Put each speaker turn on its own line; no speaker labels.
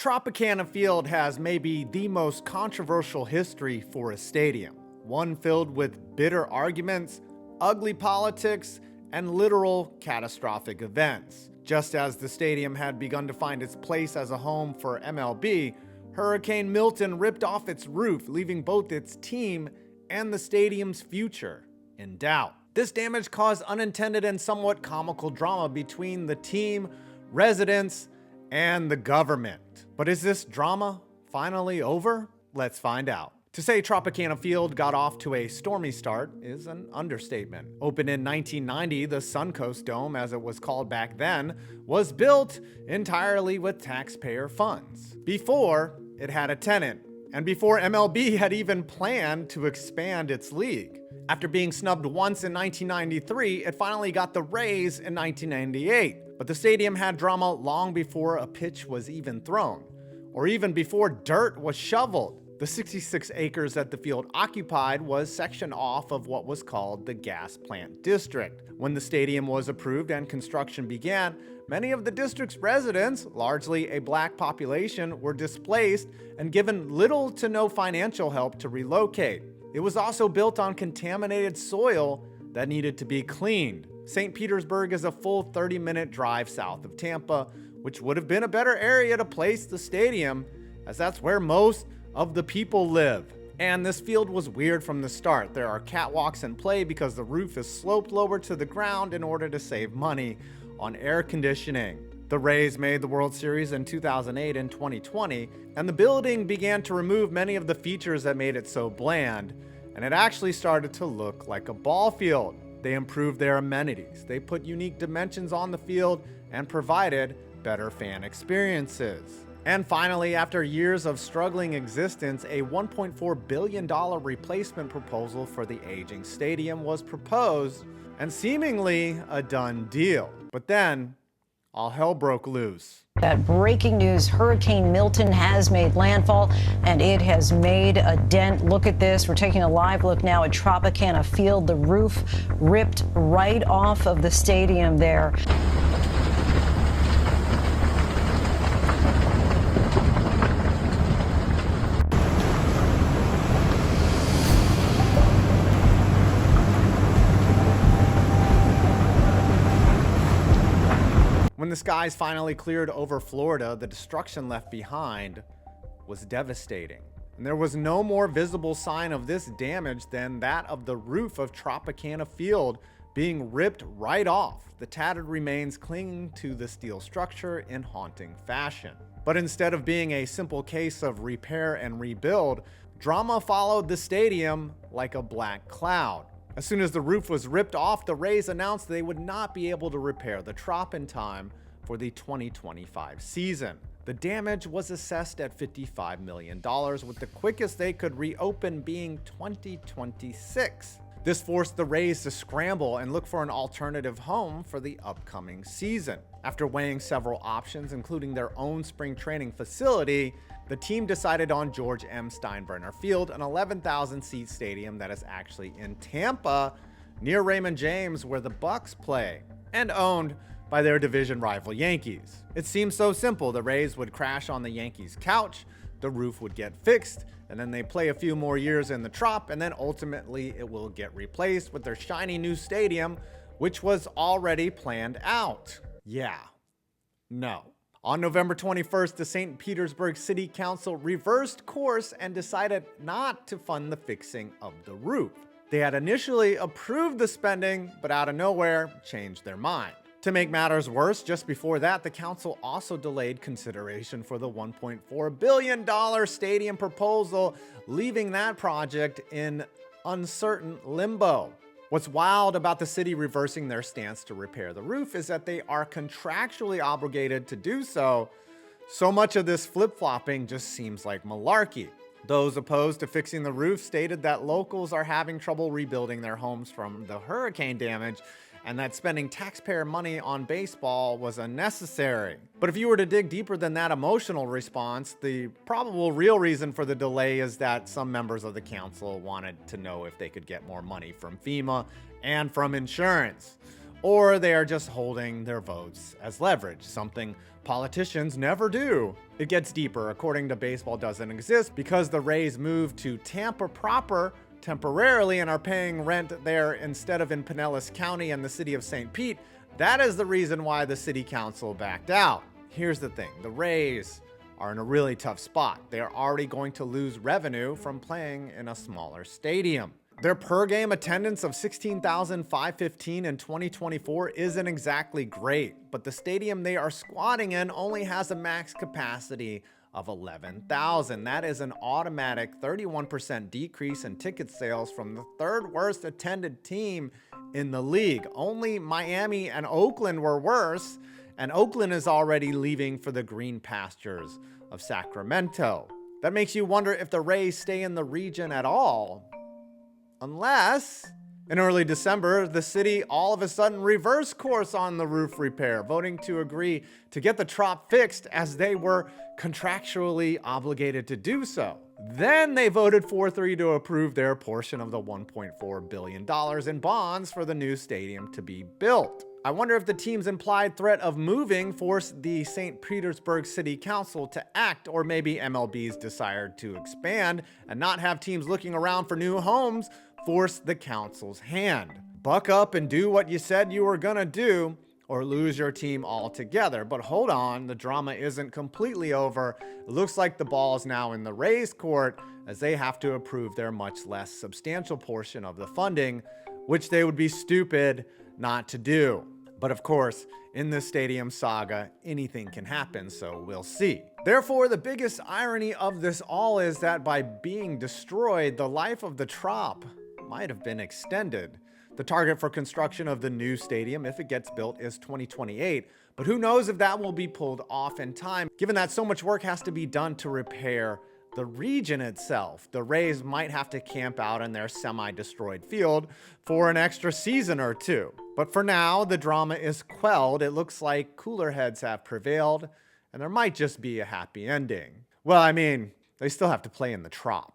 Tropicana Field has maybe the most controversial history for a stadium, one filled with bitter arguments, ugly politics, and literal catastrophic events. Just as the stadium had begun to find its place as a home for MLB, Hurricane Milton ripped off its roof, leaving both its team and the stadium's future in doubt. This damage caused unintended and somewhat comical drama between the team, residents, and the government. But is this drama finally over? Let's find out. To say Tropicana Field got off to a stormy start is an understatement. Opened in 1990, the Suncoast Dome, as it was called back then, was built entirely with taxpayer funds. Before, it had a tenant, and before MLB had even planned to expand its league. After being snubbed once in 1993, it finally got the Rays in 1998. But the stadium had drama long before a pitch was even thrown, or even before dirt was shoveled. The 66 acres that the field occupied was sectioned off of what was called the gas plant district. When the stadium was approved and construction began, many of the district's residents, largely a black population, were displaced and given little to no financial help to relocate. It was also built on contaminated soil that needed to be cleaned. St. Petersburg is a full 30-minute drive south of Tampa, which would have been a better area to place the stadium, as that's where most of the people live. And this field was weird from the start. There are catwalks in play because the roof is sloped lower to the ground in order to save money on air conditioning. The Rays made the World Series in 2008 and 2020, and the building began to remove many of the features that made it so bland, and it actually started to look like a ball field. They improved their amenities, they put unique dimensions on the field, and provided better fan experiences. And finally, after years of struggling existence, a $1.4 billion replacement proposal for the aging stadium was proposed, and seemingly a done deal. But then, all hell broke loose.
That breaking news, Hurricane Milton has made landfall, and it has made a dent. Look at this. We're taking a live look now at Tropicana Field. The roof ripped right off of the stadium there.
When the skies finally cleared over Florida, the destruction left behind was devastating. And there was no more visible sign of this damage than that of the roof of Tropicana Field being ripped right off, the tattered remains clinging to the steel structure in haunting fashion. But instead of being a simple case of repair and rebuild, drama followed the stadium like a black cloud. As soon as the roof was ripped off, the Rays announced they would not be able to repair the Trop in time for the 2025 season. The damage was assessed at $55 million, with the quickest they could reopen being 2026. This forced the Rays to scramble and look for an alternative home for the upcoming season. After weighing several options, including their own spring training facility, the team decided on George M. Steinbrenner Field, an 11,000-seat stadium that is actually in Tampa, near Raymond James, where the Bucks play, and owned by their division rival Yankees. It seems so simple. The Rays would crash on the Yankees' couch, the roof would get fixed, and then they play a few more years in the Trop, and then ultimately it will get replaced with their shiny new stadium, which was already planned out. Yeah. No. On November 21st, the St. Petersburg City Council reversed course and decided not to fund the fixing of the roof. They had initially approved the spending, but out of nowhere changed their mind. To make matters worse, just before that, the council also delayed consideration for the $1.4 billion stadium proposal, leaving that project in uncertain limbo. What's wild about the city reversing their stance to repair the roof is that they are contractually obligated to do so. So much of this flip-flopping just seems like malarkey. Those opposed to fixing the roof stated that locals are having trouble rebuilding their homes from the hurricane damage, and that spending taxpayer money on baseball was unnecessary. But if you were to dig deeper than that emotional response, the probable real reason for the delay is that some members of the council wanted to know if they could get more money from FEMA and from insurance. or they are just holding their votes as leverage, something politicians never do. It gets deeper. According to Baseball Doesn't Exist, because the Rays moved to Tampa proper temporarily and are paying rent there instead of in Pinellas County and the city of St. Pete, that is the reason why the city council backed out. Here's the thing, the Rays are in a really tough spot. They are already going to lose revenue from playing in a smaller stadium. Their per game attendance of 16,515 in 2024 isn't exactly great, but the stadium they are squatting in only has a max capacity of 11,000. That is an automatic 31% decrease in ticket sales from the third worst attended team in the league. Only Miami and Oakland were worse, and Oakland is already leaving for the green pastures of Sacramento. That makes you wonder if the Rays stay in the region at all. Unless, in early December, the city all of a sudden reversed course on the roof repair, voting to agree to get the Trop fixed as they were contractually obligated to do so. Then they voted 4-3 to approve their portion of the $1.4 billion in bonds for the new stadium to be built. I wonder if the team's implied threat of moving forced the St. Petersburg City Council to act, or maybe MLB's desire to expand and not have teams looking around for new homes force the council's hand. Buck up and do what you said you were gonna do, or lose your team altogether. But hold on, the drama isn't completely over. It looks like the ball is now in the Rays' court as they have to approve their much less substantial portion of the funding, which they would be stupid not to do. But of course, in this stadium saga, anything can happen, so we'll see. Therefore, the biggest irony of this all is that by being destroyed, the life of the Trop might have been extended. The target for construction of the new stadium, if it gets built, is 2028, but who knows if that will be pulled off in time, given that so much work has to be done to repair the region itself. The Rays might have to camp out in their semi-destroyed field for an extra season or two. But for now, the drama is quelled. It looks like cooler heads have prevailed, and there might just be a happy ending. Well, I mean, they still have to play in the Trop.